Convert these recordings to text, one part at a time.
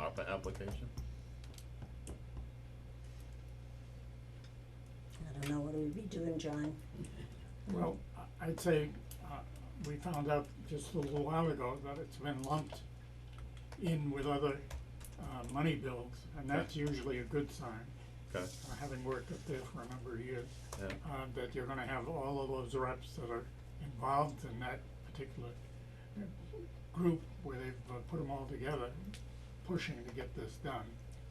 ARPA application? I don't know what we'd be doing, John. Well, I'd say, we found out just a little while ago that it's been lumped in with other, money bills, and that's usually a good sign. Okay, Having worked up there for a number of years, yeah, that you're gonna have all of those reps that are involved in that particular group where they've put them all together, pushing to get this done.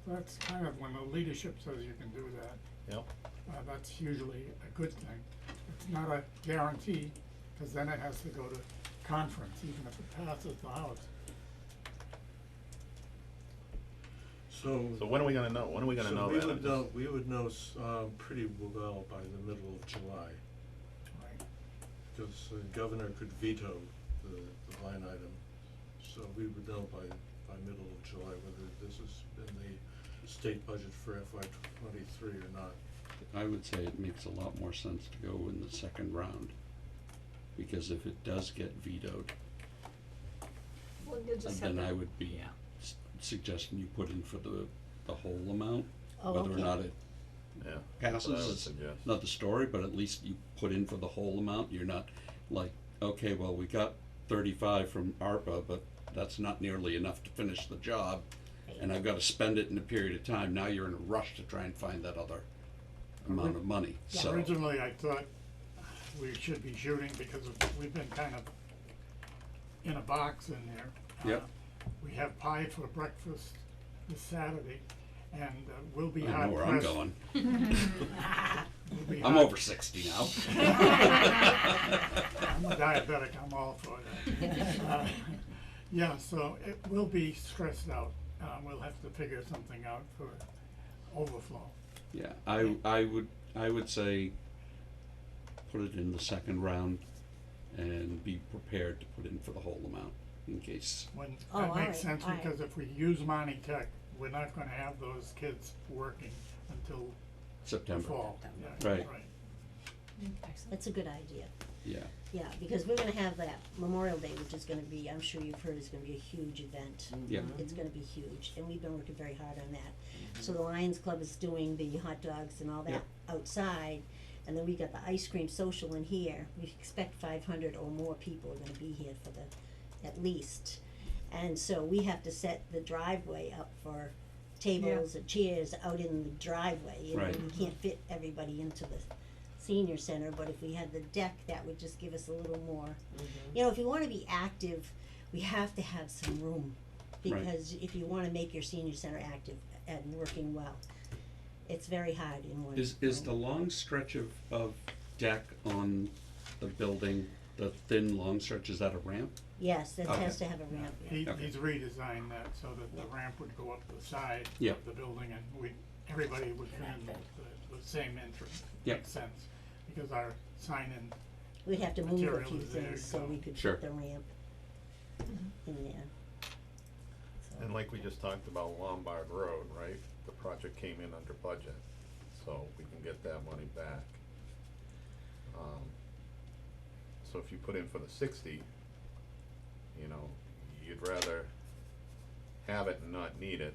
So that's kind of when the leadership says you can do that, yep, that's usually a good thing. It's not a guarantee, cause then it has to go to conference, even if it passes the House. so when are we gonna know, when are we gonna know that? We would know pretty well by the middle of July, Right. because the governor could veto the line item. So we would know by middle of July whether this is in the state budget for FY '23 or not. I would say it makes a lot more sense to go in the second round, because if it does get vetoed, Well, you'll just have then to- I would be yeah. suggesting you put in for the whole amount. Oh, Whether or okay. not it Yeah, that's what I would passes is suggest. another story, but at least you put in for the whole amount. You're not like, okay, well, we got 35 from ARPA, but that's not nearly enough to finish the job, and I've gotta spend it in a period of time. Now you're in a rush to try and find that other amount of money, Yeah. so. Originally, I thought we should be shooting because we've been kind of in a box in there. Yep. We have pie for breakfast this Saturday, and we'll be I hard know where pressed. I'm going. We'll be I'm hard- over 60 now. I'm a diabetic, I'm all for that. Yeah, so it will be stressed out. We'll have to figure something out for overflow. Yeah, I would say put it in the second round and be prepared to put in for the whole amount in case. When, Oh, that all makes right, sense, all right. because if we use Monty Tech, we're not gonna have those kids working until the September. fall. September. Yeah, Right. Excellent. That's a good idea. Yeah, Yeah, because we're gonna have that Memorial Day, which is gonna be, I'm sure you've heard, is gonna be a huge event. yeah. It's gonna be huge, and we've been working very hard on that. So the Lions Club is doing the hot dogs and all that outside, and then we got the ice cream social in here. We expect 500 or more people are gonna be here for at least. And so we have to set the driveway up for tables and chairs out in the driveway, you know, Right. we can't fit everybody into the senior center, but if we had the deck, that would just give us a little more. You know, if you wanna be active, we have to have some room, Right. because if you wanna make your senior center active and working well, it's very hard in one Is the room. long stretch of deck on the building, the thin long stretch, is that a ramp? Yes, it Okay. has to have a ramp, yeah. Okay. He's redesigned that so that the ramp would go up the side Yep. of the building, and everybody would come in the same entrance. Yep. Makes sense, because our sign-in, We'd have to move a Material few is there, things so so- we could Sure. put the ramp in there. So- And like we just talked about Lombard Road, right, the project came in under budget, so we can get that money back. So if you put in for the 60, you know, you'd rather have it and not need it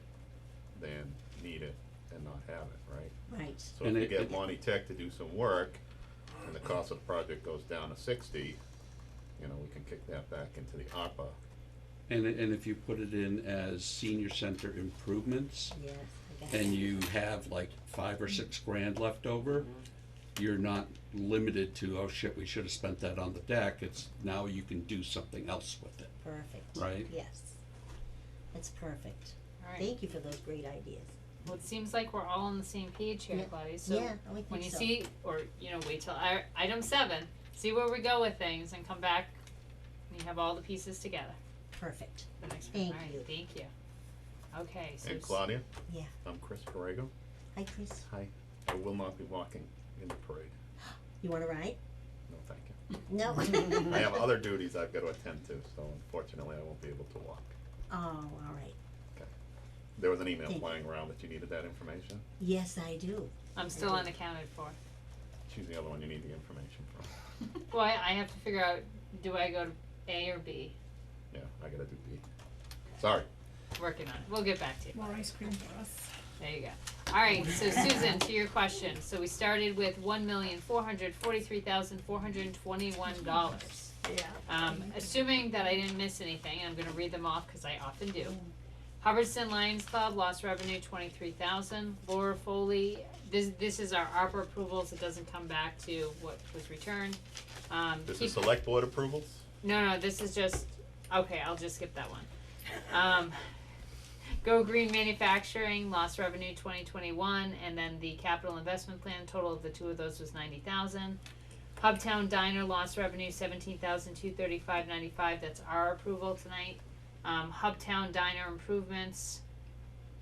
than need it and not have it, right? Right, So And if you it- get Monty Tech to do some work, and the cost of the project goes down to 60, you know, we can kick that back into the ARPA. And if you put it in as senior center improvements, yes, I got and that. you have like 5 or 6 grand left over, you're not limited to, oh shit, we should have spent that on the deck. It's now you can do something else with it, Perfect. right? Yes. That's perfect. Alright, Thank you for those great ideas. well, it seems like we're all on the same page here, Yeah. Claudia, so Yeah, I would when think you so. see, or, you know, wait till item 7, see where we go with things and come back, and you have all the pieces togetger. Perfect. The next Thank one, alright, you. thank you. Okay, so And Claudia, Yeah. I'm Chris Corrego. Hi, Chris. Hi. I will not be walking in the parade. You wanna ride? No, thank you. No. I have other duties I've got to attend to, so unfortunately I won't be able to walk. Oh, all right. There was an email Thank you. flying around that you needed that information. Yes, I do. I'm still do. unaccounted for. She's the other one you need the information from. Well, I have to figure out, do I go to A or B? Yeah, I gotta do B. Sorry. working on it, we'll get back to you. More ice cream for us. There you go. Alright, so Susan, to your question, so we started with $1,443,421. Yeah. Assuming that I didn't miss anything, I'm gonna read them off, cause I often do. Hubbardston Lions Club, lost revenue 23,000. Laura Foley, this is our ARPA approvals, it doesn't come back to what was returned. This keep- is select board approvals? No, this is just, okay, I'll just skip that one. Go Green Manufacturing, lost revenue 2021, and then the capital investment plan, total of the two of those was 90,000. Hubtown Diner, lost revenue 17,235.95, that's our approval tonight. Hubtown Diner improvements,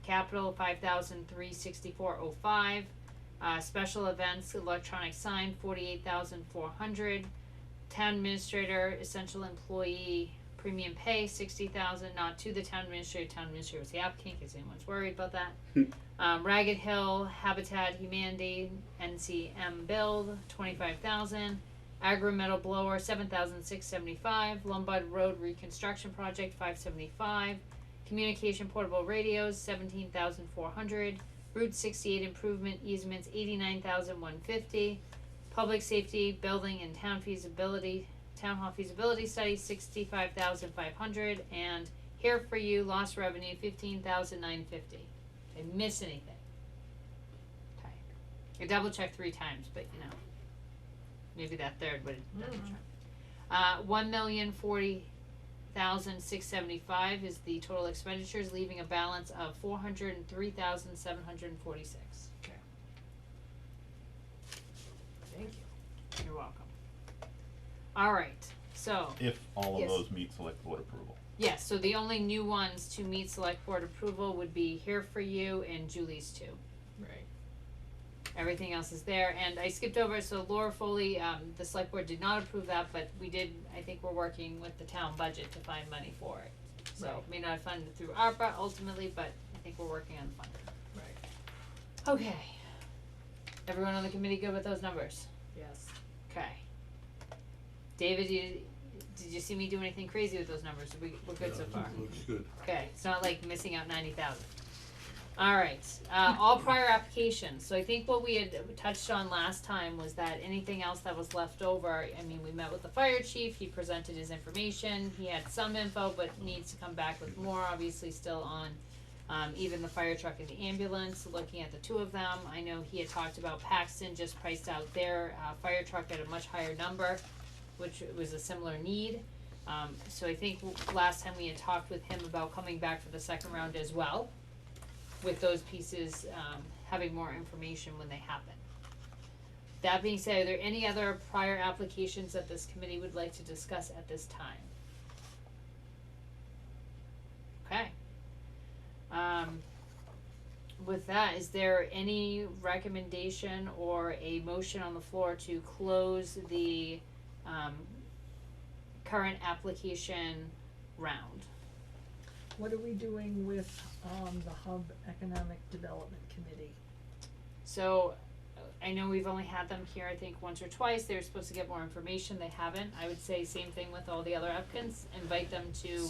capital 5,364.05. Special events, electronic sign 48,400. Town administrator, essential employee, premium pay 60,000, not to the town administrator was the applicant, in case anyone's worried about that. Ragged Hill, Habitat Humanity, NCM build 25,000. Agro metal blower 7,675. Lombard Road reconstruction project 575. Communication portable radios 17,400. Route 68 improvement easements 89,150. Public safety building and town hall feasibility study 65,500. And Here for You lost revenue 15,950. Did I miss anything? Okay. I double checked 3 times, but you know. Maybe that third would double check. 1,040,675 is the total expenditures, leaving a balance of 403,746. Okay. Thank you. You're welcome. All right. So If all of Yes. those meet select board approval. yes. So the only new ones to meet select board approval would be Here for You and Julie's 2. Right. Everything else is there, and I skipped over, so Laura Foley, the select board did not approve that, but we did, I think we're working with the town budget to find money for it. So, Right. may not fund it through ARPA ultimately, but I think we're working on funding. Right. Okay. Everyone on the committee good with those numbers? Yes. Okay. David, did you see me do anything crazy with those numbers? We're good so far? Looks good. Okay, it's not like missing out 90,000. Alright, all prior applications, so I think what we had touched on last time was that anything else that was left over, I mean, we met with the fire chief, he presented his information, he had some info, but needs to come back with more, obviously still on, even the fire truck and the ambulance, looking at the 2 of them. I know he had talked about Paxton just priced out their, fire truck at a much higher number, which was a similar need. So I think last time we had talked with him about coming back for the second round as well, with those pieces, having more information when they happen. That being said, are there any other prior applications that this committee would like to discuss at this time? Okay. With that, is there any recommendation or a motion on the floor to close the, current application round? What are we doing with, the Hub Economic Development Committee? So, I know we've only had them here, I think, once or twice, they were supposed to get more information, they haven't. I would say same thing with all the other applicants, invite them to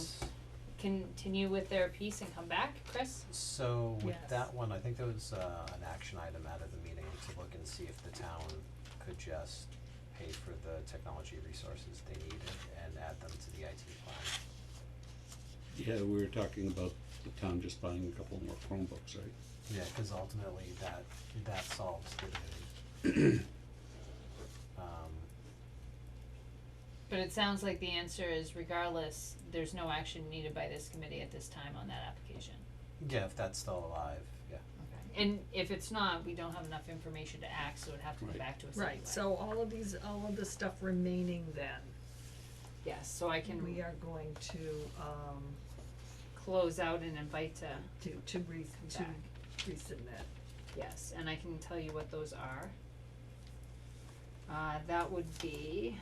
continue with their piece and come back. Chris? So with Yes. that one, I think there was an action item out of the meeting to look and see if the town could just pay for the technology resources they needed and add them to the IT plan. Yeah, we were talking about the town just buying a couple more Chromebooks, right? Yeah, cause ultimately that solves the need. But it sounds like the answer is regardless, there's no action needed by this committee at this time on that application. Yeah, if that's still alive, yeah. Okay. And if it's not, we don't have enough information to act, so it'd have to come Right. back to us anyway. Right, so all of the stuff remaining then, Yes, so I can we are going to, close out and invite to, resubmit. yes, and I can tell you what those are. That would be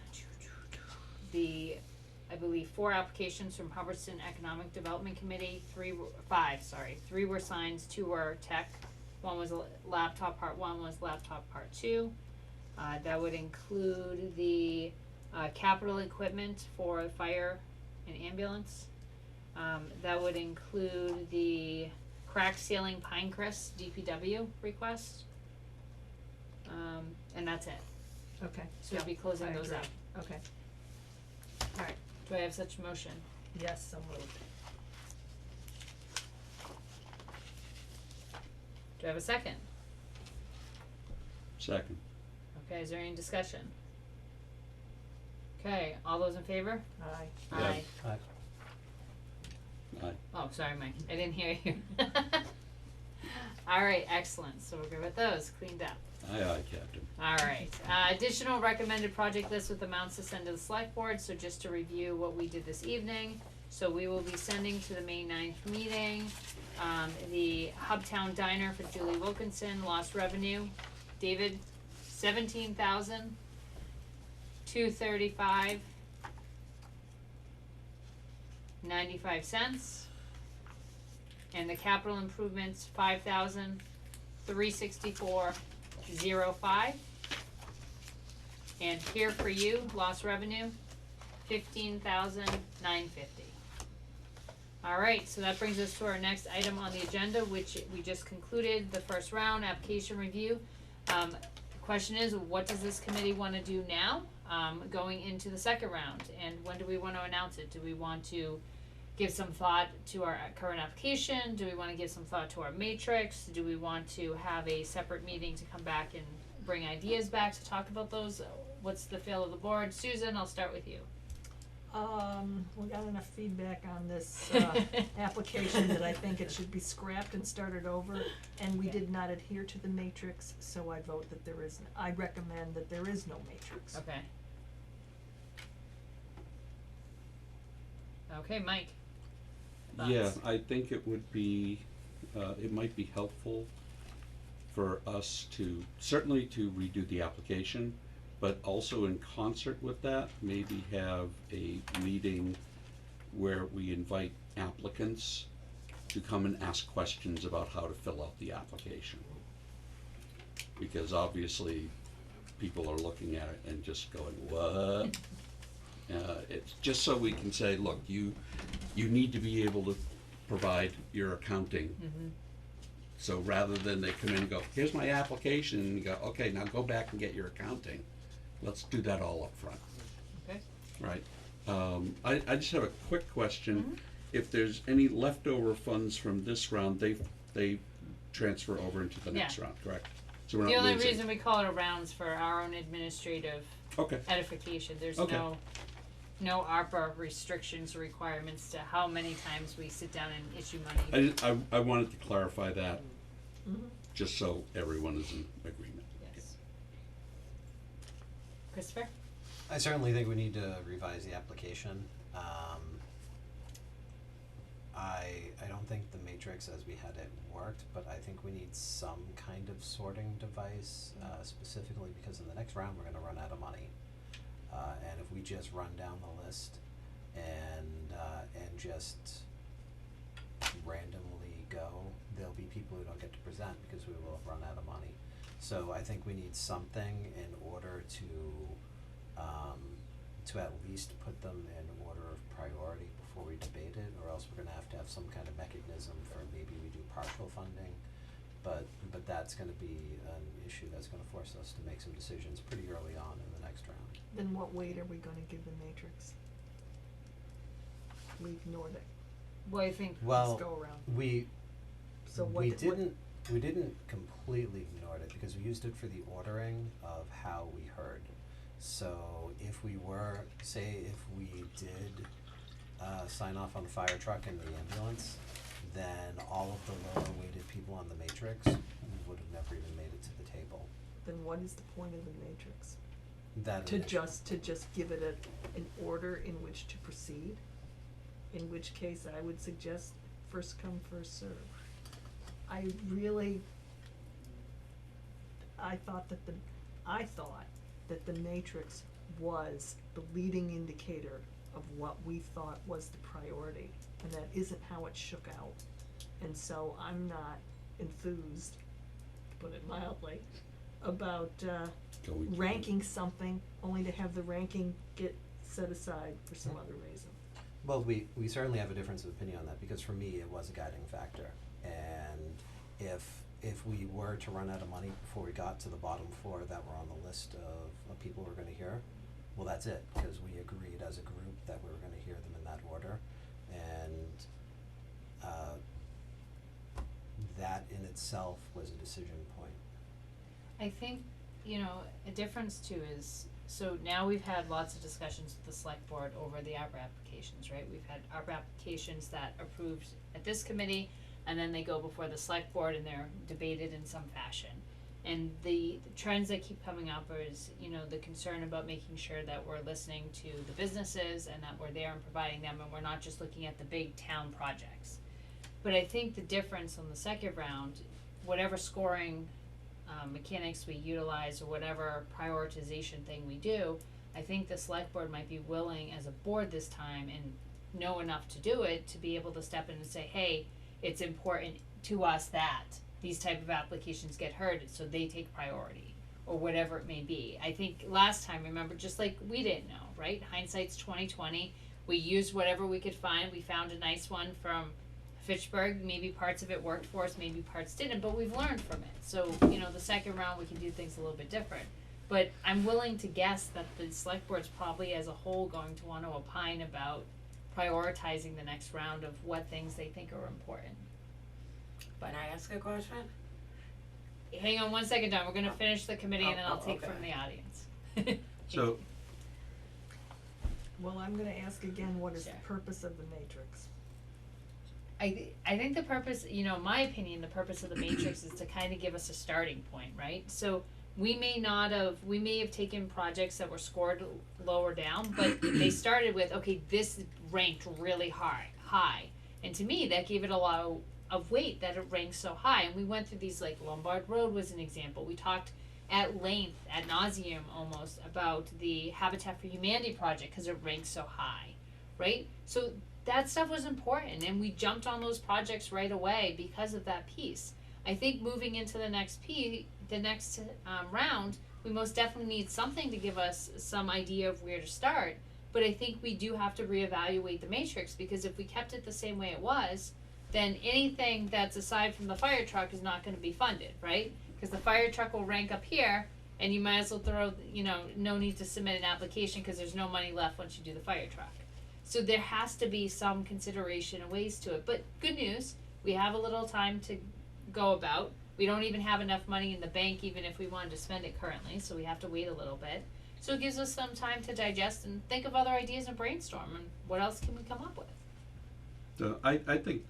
I believe 4 applications from Hubbardston Economic Development Committee, 3 were signs, 2 were tech. 1 was a laptop, part 1 was laptop, part 2. That would include the capital equipment for fire and ambulance. That would include the crack ceiling Pinecrest DPW request. And that's it. Okay. So we'll be yeah, closing I those agree. out. Okay, Alright, do I have such a motion? yes, so moved. Do I have a second? Second. Okay, is there any discussion? Okay, all those in favor? Aye. Aye. Aye. Oh, sorry, Mike, I didn't hear you. Alright, excellent, so we're good with those, cleaned up. Aye, Captain. Alright, additional recommended project list with amounts to send to the select board, so just to review what we did this evening. So we will be sending to the May 9th meeting, the Hubtown Diner for Julie Wilkinson, lost revenue. David, 17,000, 235, 95 cents. And the capital improvements, 5,000, 364.05. And here for you, lost revenue, 15,950. Alright, so that brings us to our next item on the agenda, which we just concluded the first round, application review. Question is, what does this committee wanna do now, going into the second round, and when do we wanna announce it? Do we want to give some thought to our current application? Do we wanna give some thought to our matrix? Do we want to have a separate meeting to come back and bring ideas back to talk about those? What's the feel of the board? Susan, I'll start with you. We got enough feedback on this, application that I think it should be scrapped and started over, and we did not adhere to the matrix, so I vote that I recommend that there is no matrix. Okay. Okay, Mike. Yeah, Thoughts? I think it would be, it might be helpful for us to, certainly to redo the application, but also in concert with that, maybe have a meeting where we invite applicants to come and ask questions about how to fill out the application. Because obviously, people are looking at it and just going, what? It's just so we can say, look, you need to be able to provide your accounting. Mm-hmm. So rather than they come in and go, here's my application, and you go, okay, now go back and get your accounting. Let's do that all up front, Okay. right? I just have a quick question. Mm-hmm. If there's any leftover funds from this round, they transfer over into the next Yeah. round, correct? So we're The not only losing. reason we call it a rounds for our own administrative Okay, edification. There's Okay. no ARPA restrictions or requirements to how many times we sit down and issue money. I wanted to clarify that, Mhm. just so everyone is in agreement. Yes. Christopher? I certainly think we need to revise the application. I don't think the matrix as we had it worked, but I think we need some kind of sorting device, specifically because in the next round we're gonna run out of money. And if we just run down the list and just randomly go, there'll be people who don't get to present because we will have run out of money. So I think we need something in order to at least put them in order of priority before we debate it, or else we're gonna have to have some kind of mechanism for maybe we do partial funding. But that's gonna be an issue that's gonna force us to make some decisions pretty early on in the next round. Then what weight are we gonna give the matrix? We ignored it, Well, I think Well, let's go around. we So what we did- what- didn't completely ignore it because we used it for the ordering of how we heard. So if we were, say if we did sign off on the fire truck and the ambulance, then all of the lower weighted people on the matrix would have never even made it to the table. Then what is the point of the matrix? That To initial- just give it an order in which to proceed? In which case I would suggest first come, first serve. I thought that the matrix was the leading indicator of what we thought was the priority, and that isn't how it shook out. And so I'm not enthused, to put it mildly, about Going to- ranking something only to have the ranking get set aside for some other reason. Well, we certainly have a difference of opinion on that, because for me, it was a guiding factor. And if we were to run out of money before we got to the bottom four that were on the list of people we're gonna hear, well, that's it, because we agreed as a group that we were gonna hear them in that order. And that in itself was a decision point. I think, you know, a difference too is, so now we've had lots of discussions with the select board over the ARPA applications, right? We've had ARPA applications that approved at this committee, and then they go before the select board and they're debated in some fashion. And the trends that keep coming up is, you know, the concern about making sure that we're listening to the businesses and that we're there and providing them, and we're not just looking at the big town projects. But I think the difference on the second round, whatever scoring mechanics we utilize or whatever prioritization thing we do, I think the select board might be willing as a board this time and know enough to do it to be able to step in and say, hey, it's important to us that these type of applications get heard, so they take priority, or whatever it may be. I think last time, remember, just like we didn't know, right? Hindsight's 20/20. We used whatever we could find. We found a nice one from Fitchburg. Maybe parts of it worked for us, maybe parts didn't, but we've learned from it. So, you know, the second round we can do things a little bit different. But I'm willing to guess that the select board's probably as a whole going to want to opine about prioritizing the next round of what things they think are important. Can I ask a question? Hang on one second, Don, we're gonna finish the committee and then I'll take okay. from the audience. So, Well, I'm gonna ask again, what is the Sure. purpose of the matrix? I think the purpose, you know, my opinion, the purpose of the matrix is to kind of give us a starting point, right? So we may have taken projects that were scored lower down, but they started with, okay, this ranked really high. And to me, that gave it a lot of weight that it ranked so high. And we went through these, like Lombard Road was an example. We talked at length, ad nauseum almost, about the Habitat for Humanity project because it ranked so high, right? So that stuff was important, and we jumped on those projects right away because of that piece. I think moving into the next round, we most definitely need something to give us some idea of where to start. But I think we do have to reevaluate the matrix, because if we kept it the same way it was, then anything that's aside from the fire truck is not going to be funded, right? Because the fire truck will rank up here, and you might as well throw, you know, no need to submit an application because there's no money left once you do the fire truck. So there has to be some consideration and ways to it. But good news, we have a little time to go about. We don't even have enough money in the bank even if we wanted to spend it currently, so we have to wait a little bit. So it gives us some time to digest and think of other ideas and brainstorm, and what else can we come up with? so I think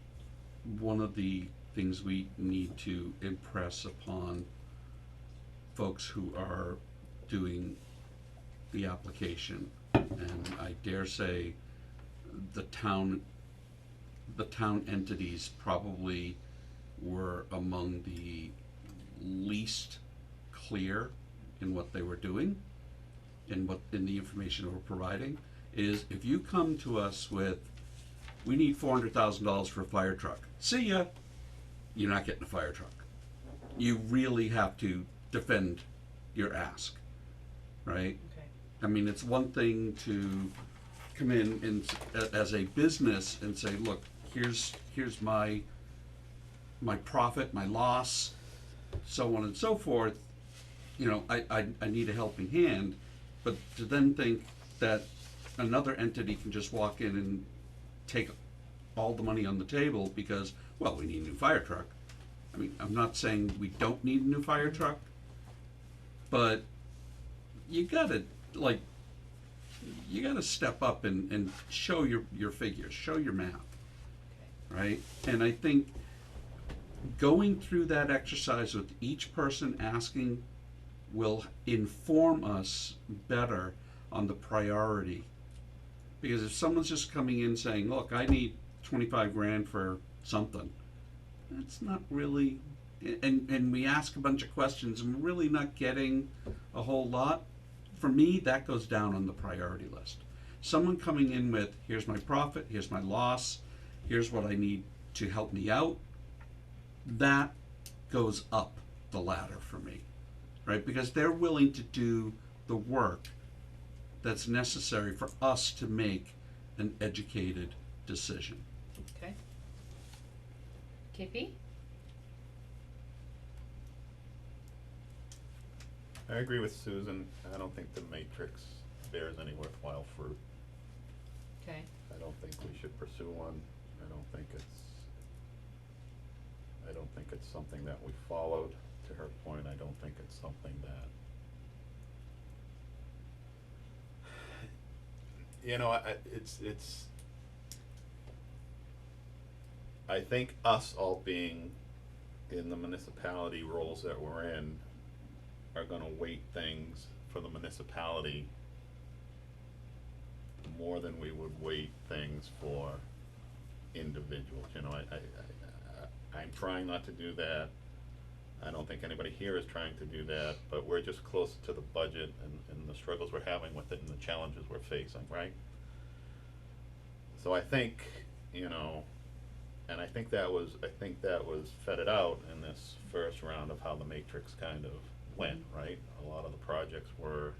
one of the things we need to impress upon folks who are doing the application, and I dare say the town entities probably were among the least clear in what they were doing and in the information we're providing, is if you come to us with, we need $400,000 for a fire truck, see ya, you're not getting a fire truck. You really have to defend your ask, right? Okay. I mean, it's one thing to come in and as a business and say, look, here's my profit, my loss, so on and so forth. You know, I need a helping hand, but to then think that another entity can just walk in and take all the money on the table because, well, we need a new fire truck. I mean, I'm not saying we don't need a new fire truck, but you gotta step up and show your figures, show your math, right? And I think going through that exercise with each person asking will inform us better on the priority. Because if someone's just coming in saying, look, I need 25 grand for something, that's not really, and we ask a bunch of questions and we're really not getting a whole lot, for me, that goes down on the priority list. Someone coming in with, here's my profit, here's my loss, here's what I need to help me out, that goes up the ladder for me, right? Because they're willing to do the work that's necessary for us to make an educated decision. Okay. KP? I agree with Susan, I don't think the matrix bears any worthwhile fruit. Okay. I don't think we should pursue one, I don't think it's something that we followed. To her point, I don't think it's something that, you know, it's I think us all being in the municipality roles that we're in are gonna weight things for the municipality more than we would weight things for individuals, you know, I'm trying not to do that. I don't think anybody here is trying to do that, but we're just close to the budget and the struggles we're having with it and the challenges we're facing, right? So I think, you know, and I think that was feted out in this first round of how the matrix kind of went, right? A lot of the projects were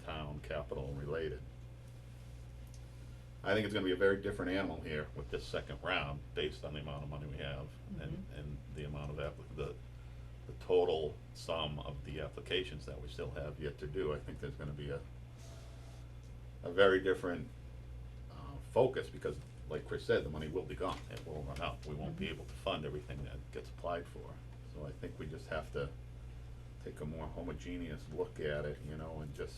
town capital related. I think it's gonna be a very different animal here with this second round, based on the amount of money we have and the amount of the total sum of the applications that we still have yet to do. I think there's gonna be a very different focus, because like Chris said, the money will be gone, it will run out, we won't be able to fund everything that gets applied for. So I think we just have to take a more homogeneous look at it, you know, and just,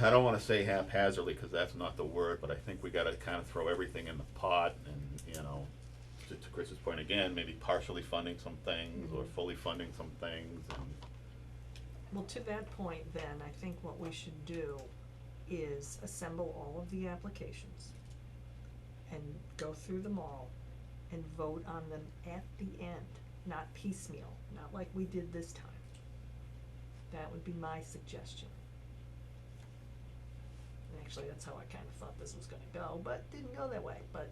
I don't wanna say haphazardly, cause that's not the word, but I think we gotta kinda throw everything in the pot and, you know, to Chris's point again, maybe partially funding some things or fully funding some things and. Well, to that point then, I think what we should do is assemble all of the applications and go through them all and vote on them at the end, not piecemeal, not like we did this time. That would be my suggestion. And actually, that's how I kinda thought this was gonna go, but didn't go that way, but,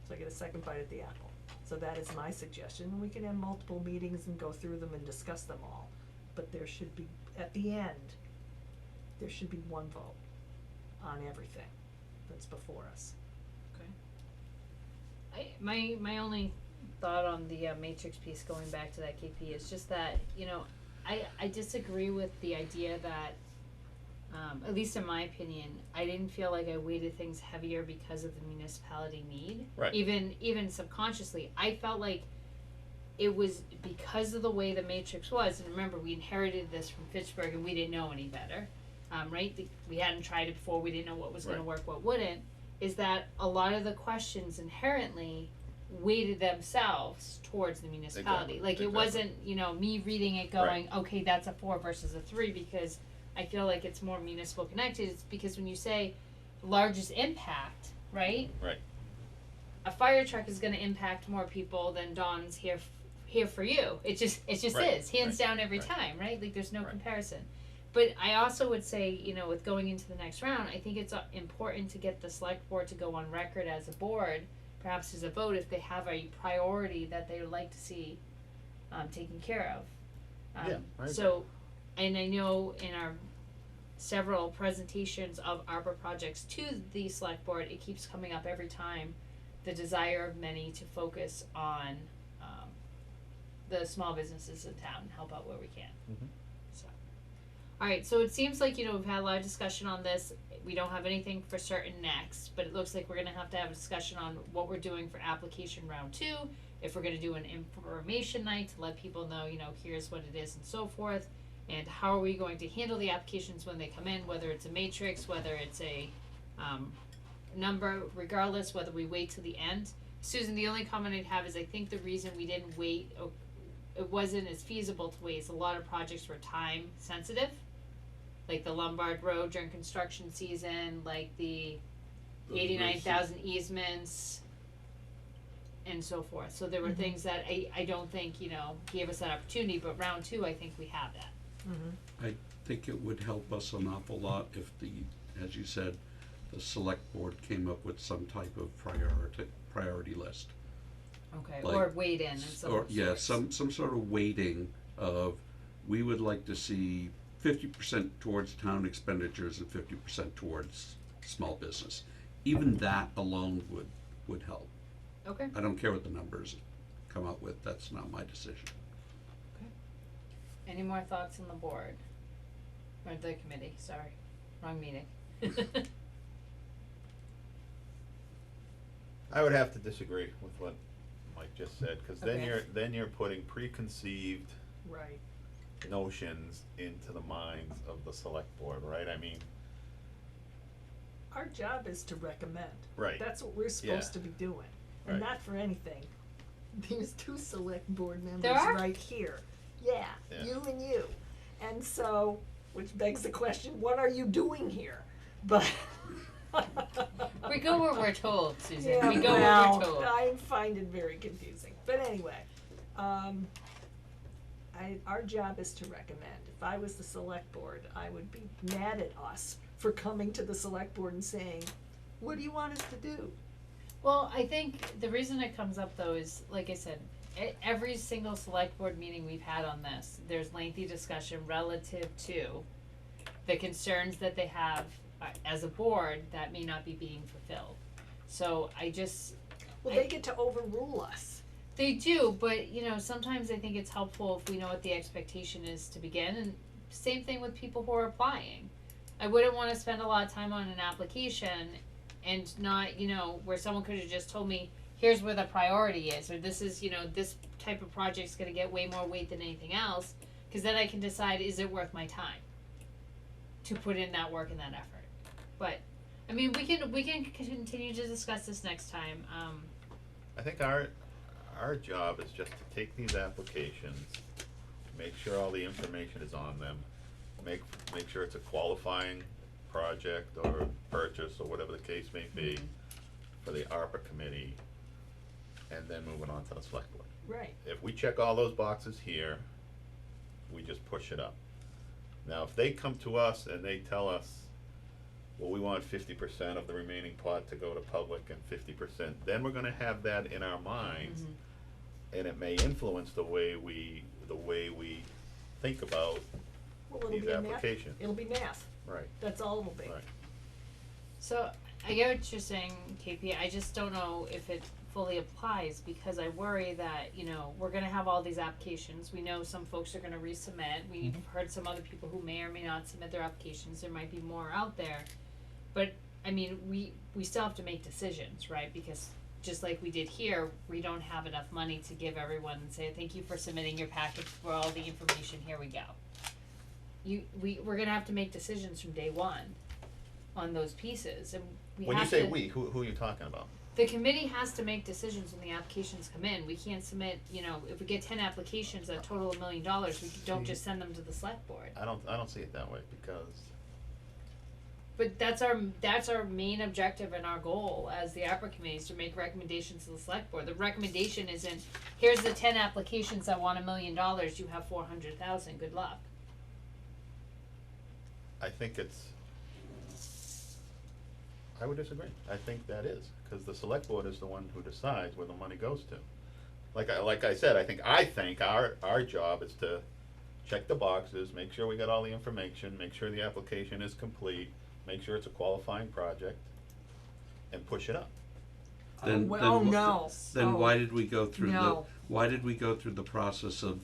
so I get a second bite at the apple. So that is my suggestion, and we can have multiple meetings and go through them and discuss them all. But there should be, at the end, there should be one vote on everything that's before us. Okay. My only thought on the matrix piece, going back to that KP, is just that, you know, I disagree with the idea that, at least in my opinion, I didn't feel like I weighted things heavier because of the municipality need. Right. Even subconsciously, I felt like it was because of the way the matrix was, and remember, we inherited this from Fitchburg and we didn't know any better, right? We hadn't tried it before, we didn't know what was gonna Right. work, what wouldn't, is that a lot of the questions inherently weighted themselves towards the municipality. Exactly, Like, it exactly. wasn't, you know, me reading it going, okay, that's a 4 versus a 3, because I feel like it's more municipal connected. It's because when you say largest impact, right? Right. A fire truck is going to impact more people than Dawn's here for you. It just Right, is, hands right, down every right. time, right? Like, there's no Right. comparison. But I also would say, you know, with going into the next round, I think it's important to get the select board to go on record as a board, perhaps as a vote, if they have a priority that they would like to see taken care of. Yeah, I agree. So, and I know in our several presentations of ARPA projects to the select board, it keeps coming up every time, the desire of many to focus on the small businesses in town and help out where we can. Mhm. So, alright, so it seems like, you know, we've had a lot of discussion on this. We don't have anything for certain next, but it looks like we're gonna have to have a discussion on what we're doing for application round 2, if we're gonna do an information night to let people know, you know, here's what it is and so forth, and how are we going to handle the applications when they come in, whether it's a matrix, whether it's a number, regardless, whether we wait till the end. Susan, the only comment I'd have is I think the reason we didn't wait, it wasn't as feasible to wait, is a lot of projects were time sensitive, like the Lombard Road during construction season, like the Those 89,000 easements and so forth. So there were things that I don't think, you know, gave us that opportunity, but round 2, I think we have that. I think it would help us an awful lot if as you said, the select board came up with some type of priority list. Okay, Like, or wait in some Or, yeah, sorts. some sort of weighting of, we would like to see 50% towards town expenditures and 50% towards small business. Even that alone would help. Okay. I don't care what the numbers come out with, that's not my decision. Any more thoughts on the board? Or the committee, sorry, wrong meeting. I would have to disagree with what Mike just said, cause then Okay. then you're putting preconceived Right. notions into the minds of the select board, right? I mean, Our job is to recommend. Right. That's what we're supposed to Yeah. be doing, and Right. not for anything. There's two select board members There are? right here. Yeah, Yeah. you and you. And so, which begs the question, what are you doing here? But. We go where we're told, Susan, Yeah, we go where well, we're told. I find it very confusing, but anyway, our job is to recommend. If I was the select board, I would be mad at us for coming to the select board and saying, what do you want us to do? Well, I think the reason it comes up though is, like I said, every single select board meeting we've had on this, there's lengthy discussion relative to the concerns that they have as a board that may not be being fulfilled. So Well, they get to overrule us. they do, but you know, sometimes I think it's helpful if we know what the expectation is to begin, and same thing with people who are applying. I wouldn't wanna spend a lot of time on an application and not, you know, where someone could have just told me, here's where the priority is, or this is, you know, this type of project's gonna get way more weight than anything else, cause then I can decide, is it worth my time to put in that work and that effort. But, I mean, we can continue to discuss this next time, I think our job is just to take these applications, make sure all the information is on them, make sure it's a qualifying project or purchase or whatever the case may be for the ARPA committee, and then moving on to the select board. Right. If we check all those boxes here, we just push it up. Now, if they come to us and they tell us, well, we want 50% of the remaining pot to go to public and 50%, then we're gonna have that in our minds, and it may influence the way we think about Well, it'll these be a math. applications. It'll be math. Right, That's all it'll be. right. so I get what you're saying, KP, I just don't know if it fully applies, because I worry that, you know, we're gonna have all these applications, we know some folks are gonna resubmit, we've heard some other people who may or may not submit their applications, there might be more out there. But, I mean, we still have to make decisions, right, because just like we did here, we don't have enough money to give everyone and say, thank you for submitting your package for all the information, here we go. We're gonna have to make decisions from day one on those pieces, and we When you have say to- we, who are you talking about? the committee has to make decisions when the applications come in, we can't submit, you know, if we get 10 applications that total $1 million, we don't just send them to the select board. I don't see it that way, because But that's our main objective and our goal as the ARPA committee is to make recommendations to the select board. The recommendation isn't, here's the 10 applications that want $1 million, you have 400,000, good luck. I think I would disagree. I think that is, cause the select board is the one who decides where the money goes to. Like I said, I think our job is to check the boxes, make sure we got all the information, make sure the application is complete, make sure it's a qualifying project, and push it up. Then No. Then Oh, why did we go through no. the process of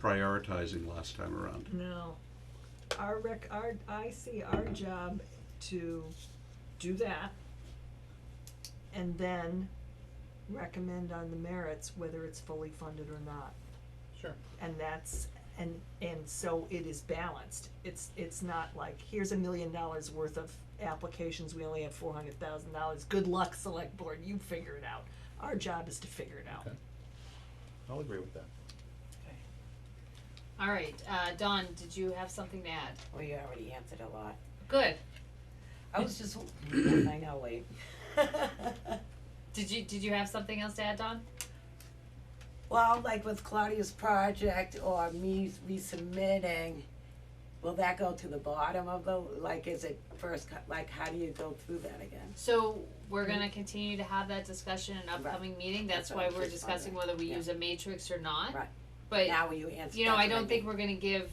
prioritizing last time around? No. I see our job to do that and then recommend on the merits whether it's fully funded or not. Sure. And that's, and so it is balanced. It's not like, here's $1 million worth of applications, we only have $400,000. Good luck, select board, you figure it out. Our job is to figure it out. Okay. I'll agree with that. Alright, Dawn, did you have something to add? Well, you already answered a lot. Good. I was just, I know, wait. Did you have something else to add, Dawn? Well, like with Claudia's project or me resubmitting, will that go to the bottom of the, like, is it first, like, how do you go through that again? So we're gonna continue to have that discussion in an upcoming meeting, that's That's what why I was we're just discussing wondering. whether we Yeah. use a matrix or not. Right. But, Now will you answer? you know, that's I what don't think mean. we're gonna give,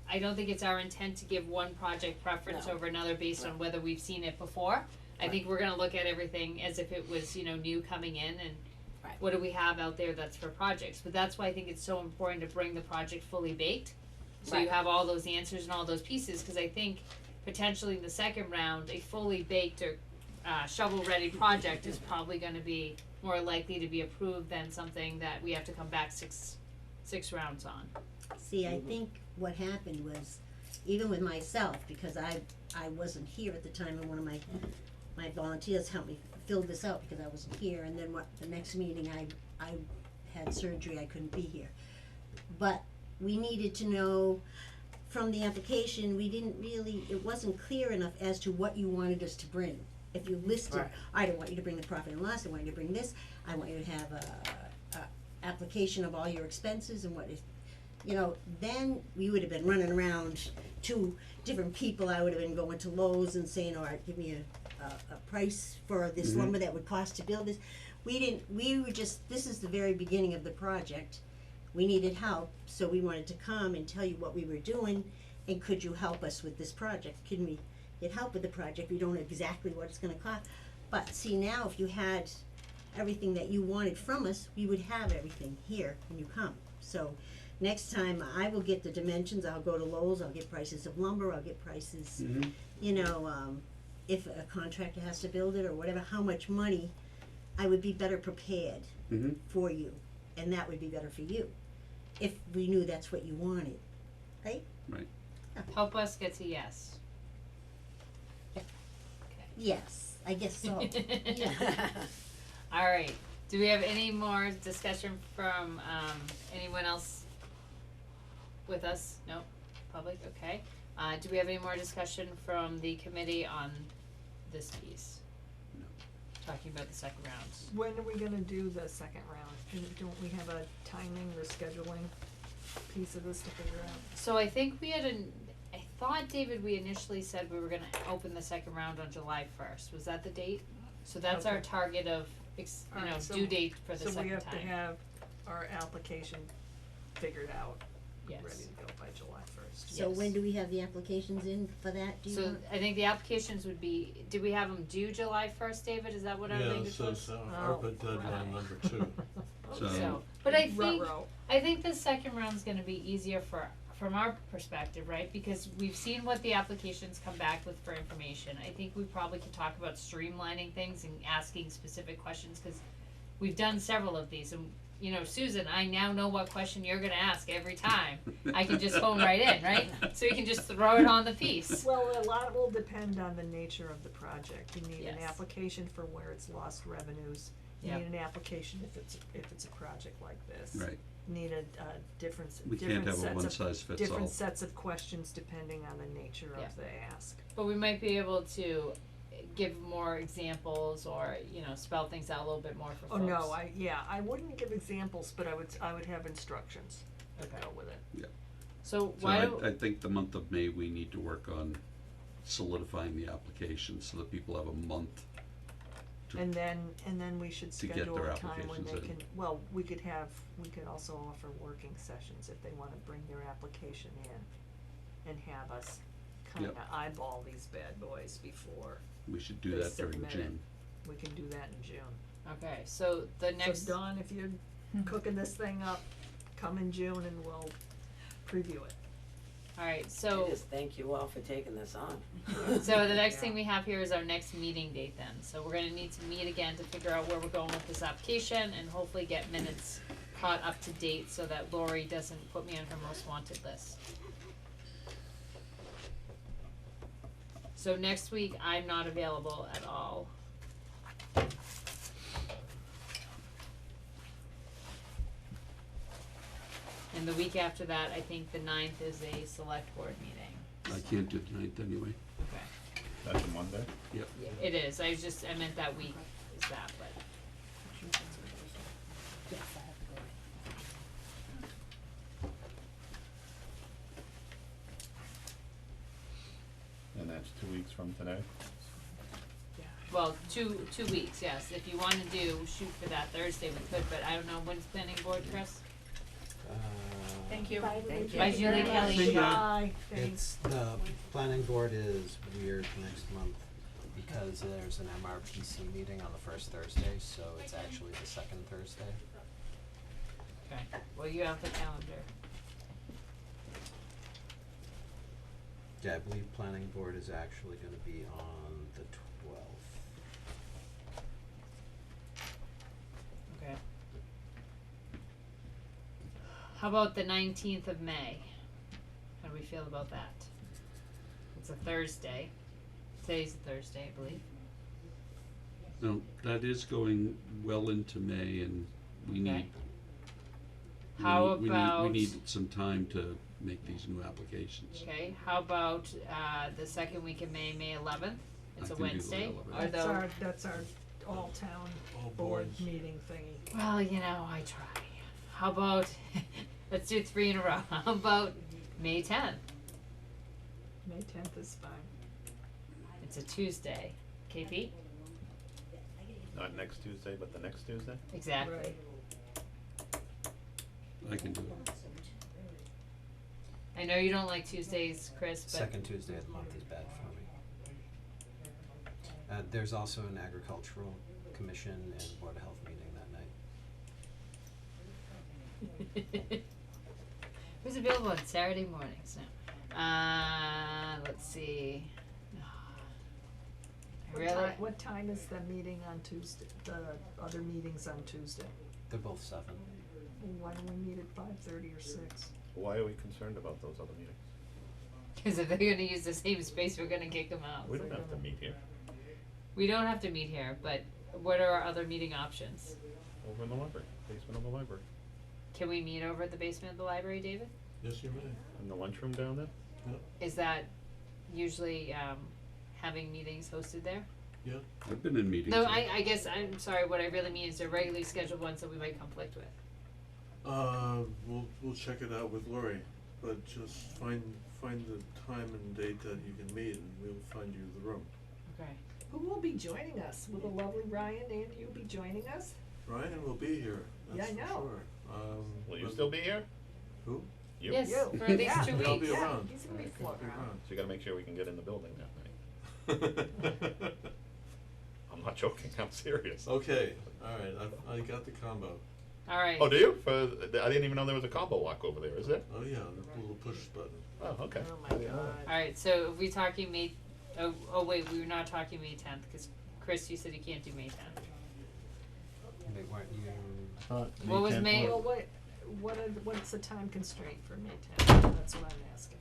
I don't think it's our intent to give one project preference No. over another based on Right. whether we've seen it before. I Right. think we're gonna look at everything as if it was, new coming in and Right. what do we have out there that's for projects, but that's why I think it's so important to bring the project fully baked. So you Right. have all those answers and all those pieces, cause I think potentially in the second round, a fully baked or shovel-ready project is probably gonna be more likely to be approved than something that we have to come back six rounds on. See, I think what happened was, even with myself, because I wasn't here at the time, and one of my volunteers helped me fill this out because I wasn't here, and then the next meeting I had surgery, I couldn't be here. But we needed to know from the application, it wasn't clear enough as to what you wanted us to bring. If you listed, Right. I don't want you to bring the profit and loss, I want you to bring this, I want you to have a application of all your expenses and what is, then we would have been running around to different people. I would have been going to Lowe's and saying, all right, give me a price for this Mhm. lumber that would cost to build this. This is the very beginning of the project. We needed help, so we wanted to come and tell you what we were doing, and could you help us with this project? Can we get help with the project? We don't know exactly what it's gonna cost. But see, now if you had everything that you wanted from us, we would have everything here when you come. So next time I will get the dimensions, I'll go to Lowe's, I'll get prices of lumber, I'll get prices, if a contractor has to build it or whatever, how much money, I would be better prepared Mm-hmm. for you, and that would be better for you, if we knew that's what you wanted, right? Help us get to yes. Yes, I guess so. Alright, do we have any more discussion from, anyone else with us? No? Public, okay. Do we have any more discussion from the committee on this piece? No. Talking about the second round. When are we gonna do the second round? Don't we have a timing or scheduling piece of this to figure out? So I think I thought, David, we initially said we were gonna open the second round on July first, was that the date? So that's our Okay. target of, Alright, so- due date for the second time. So we have to have our application figured out, Yes. ready to go by July first. So Yes. when do we have the applications in for that, do you So know? I think the applications would be, did we have them due July first, David, is that what our Yeah, language so was? ARPA deadline number 2. So- But I think, Ruh-roh. I think the second round's gonna be easier from our perspective, right? Because we've seen what the applications come back with for information. I think we probably could talk about streamlining things and asking specific questions, cause we've done several of these and, Susan, I now know what question you're gonna ask every time. I can just phone right in, right? So you can just throw it on the piece. Well, a lot will depend on the nature of the project. You need an Yes. application for where it's lost revenues. You Yep. need an application if it's a project like this. Right. You need a different We different can't have a sets of one-size-fits-all. different sets of questions depending on the nature Yeah. of the ask. But we might be able to give more examples or, spell things out a little bit more for Oh folks. no, I wouldn't give examples, but I would have instructions that Okay. go with it. So So why do, I think the month of May, we need to work on solidifying the application so that people have a month. To- And then we should to get schedule their a time when they applications can, we could also offer working sessions if they wanna bring their application in and have us kinda Yep. eyeball these bad boys before, We should do They that during submit it. June. we can do that in June. okay, so the next, So Dawn, if you're cooking this thing up, come in June and we'll preview it. alright, I so, just thank you all for taking this on. so the next Yeah. thing we have here is our next meeting date then. So we're gonna need to meet again to figure out where we're going with this application and hopefully get minutes caught up to date so that Lori doesn't put me on her most wanted list. So next week, I'm not available at all. And the week after that, I think the 9th is a select board meeting. I can't do the 9th anyway. Okay. That's a Monday? It is, I meant that week is that, but. Yes, I have to go. And that's 2 weeks from today? Well, two weeks, yes, if you wanna shoot for that Thursday, we could, but I don't know, when's planning board, Chris? Thank you. Thank you. Bye, Julie Kelly. See ya. Bye, thanks. It's, the planning board is weird next month because there's an MRPC meeting on the first Thursday, so it's actually the second Thursday. Okay, well, you have the calendar. Yeah, I believe planning board is actually gonna be on the 12th. Okay. How about the 19th of May? How do we feel about that? It's a Thursday. Today's a Thursday, I believe. No, that is going well into May, and we Okay. need. How we about- need some time to make these new applications. Okay, how about, the second week of May, May 11th? It's I a can do the Wednesday, 11th. or That's our all-town All board boards. meeting thingy. well, you know, I try. How about, let's do 3 in a row. How about May 10th? May 10th is fine. It's a Tuesday. KP? Not next Tuesday, but the next Tuesday? Exactly. Right. I can do it. I know you don't like Tuesdays, Chris, but Second Tuesday of the month is bad for me. There's also an agricultural commission and board of health meeting that night. who's available on Saturday mornings now? Let's see. What time is the meeting on Tuesday, the other meetings on Tuesday? They're both 7. Why don't we meet at 5:30 or 6? Why are we concerned about those other meetings? Because if they're gonna use the same space, we're gonna kick them out. We So don't have to meet here, We don't have to meet here, but what are our other meeting options? over in the library, basement of the library. Can we meet over at the basement of the library, David? Yes, you may. In the lunchroom down there? Is that usually, having meetings hosted there? I've been in meetings. No, there. I guess, I'm sorry, what I really mean is they're regularly scheduled ones that we might conflict with. We'll check it out with Lori, but just find the time and date that you can meet, and we'll find you the room. Okay. Who will be joining us? Will the lovely Ryan and you be joining us? Ryan will be here, Yeah, that's I for know. sure. Will you but- still be here? Who? You? Yes, You. for at least Yeah. 2 I'll weeks. be Yeah, around. he's gonna be I'll floating around. So you gotta make sure we can get in the building that night. around. I'm not joking, I'm serious. Okay, alright, I got the combo. Alright. Oh, do you? I didn't even know there was a combo lock over there, is there? Oh yeah, the little push button. Oh, okay. Oh I my didn't know God. that. Alright, so if we talking May, oh wait, we were not talking May 10th, cause Chris, you said you can't do May 10th. Wait, weren't you? What was May? Well, what's the time constraint for May 10th? That's what I'm asking.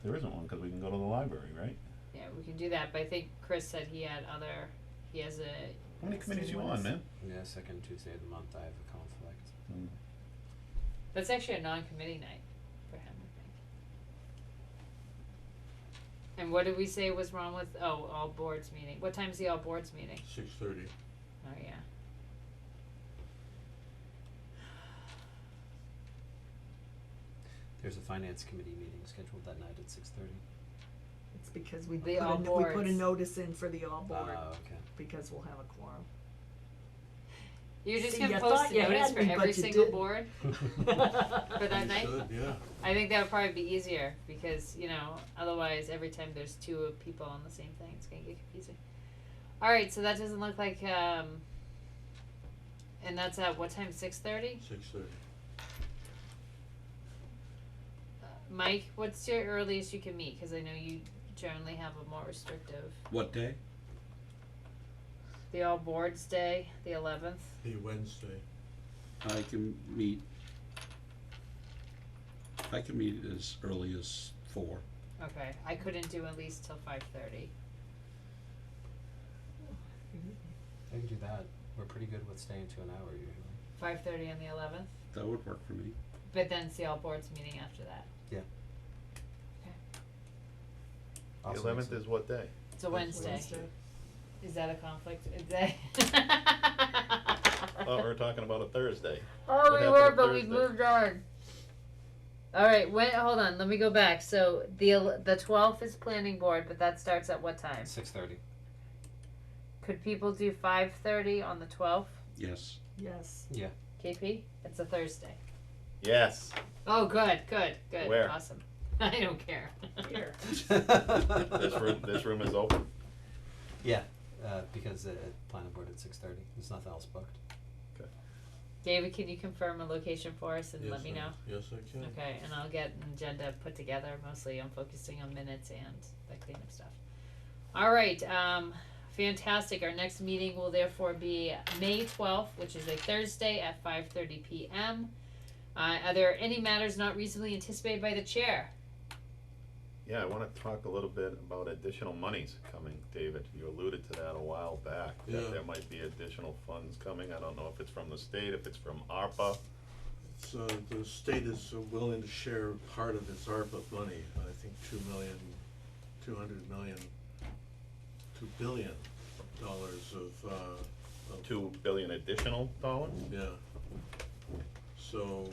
There isn't one, cause we can go to the library, right? Yeah, we can do that, but I think Chris said he has a, How many committees you on, man? Yeah, second Tuesday of the month I have a conflict. that's actually a non-committee night for him, I think. And what did we say was wrong with, all boards meeting, what time's the all boards meeting? 6:30. Oh, yeah. There's a finance committee meeting scheduled that night at 6:30. It's because we The put all we put a boards. notice in for the all board, Okay. because we'll have a quorum. You're just See, gonna you post thought a you notice had for me, but every you single didn't. board for that You night? should, yeah. I think that would probably be easier, because, you know, otherwise every time there's 2 people on the same thing, it's gonna get confusing. Alright, so that doesn't look like, and that's at what time, 6:30? 6:30. Mike, what's your earliest you can meet, cause I know you generally have a more restrictive, What day? the all boards day, the 11th. The Wednesday. I can meet as early as 4. Okay, I couldn't do at least till 5:30. I can do that. We're pretty good with staying to an hour usually. 5:30 on the 11th, That would work for me. but then it's the all boards meeting after that. The Also 11th makes is what day? It's a Wednesday. Wednesday. Is that a conflict? Is that? Oh, we're talking about a Thursday. Oh, What we happened were, on but we Thursday? moved on. All right, hold on. Let me go back. So the 12th is planning board, but that starts at what time? 6:30. Could people do 5:30 on the 12th? Yes. Yes. Yeah. KP, it's a Thursday. Yes. Oh, good, Where? awesome. I don't care. Here. This room is open. Yeah, because planning board at 6:30, there's nothing else booked. David, can you confirm a location for us and let me know? Yes, I can. Okay, and I'll get an agenda put together. Mostly I'm focusing on minutes and the cleanup stuff. All right, fantastic. Our next meeting will therefore be May 12th, which is a Thursday at 5:30 p.m. Are there any matters not reasonably anticipated by the chair? Yeah, I wanna talk a little bit about additional monies coming, David. You alluded to that a while back, Yeah. that there might be additional funds coming. I don't know if it's from the state, if it's from ARPA. It's, the state is willing to share part of its ARPA money, I think $2 billion of, 2 billion additional dollars? yeah. So,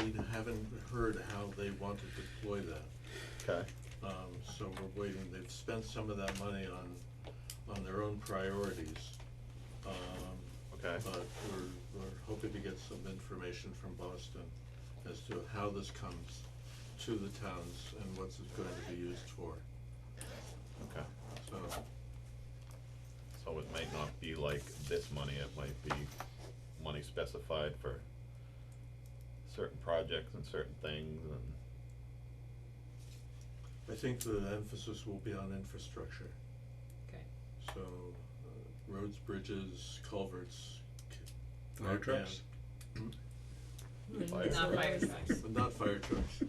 we haven't heard how they want to deploy that. Okay, So we're waiting, they've spent some of that money on their own priorities. okay. But we're hoping to get some information from Boston as to how this comes to the towns and what's it going to be used for, Okay, so. so it might not be like this money, it might be money specified for certain projects and certain things and, I think the emphasis will be on infrastructure. Okay. So, roads, bridges, culverts. Fire trucks? Fire Not fire trucks. But not fire trucks.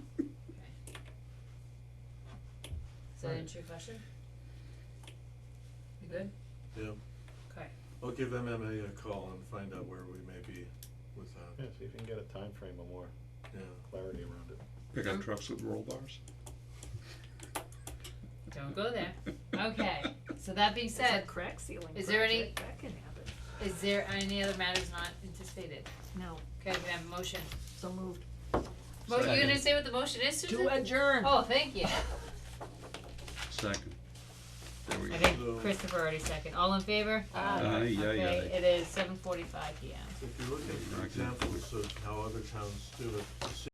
Does that answer your question? You good? Yeah, Okay. I'll give MMA a call and find out where we may be with yeah, that, see if you can get a time frame or more yeah. clarity around it. Pick up trucks with roll bars. Don't go there. Okay. So that being It's a said, crack ceiling is there any- project, that can happen. is there any other matters not anticipated? No, Okay, can I have a motion? so moved. You're gonna Second. say what the motion is, Susan? To adjourn. Oh, thank you. Second. There we I go. think Christopher already seconded. All in favor? Aye, aye, Okay, aye. it is 7:45 p.m. If you look at examples of how other towns do it,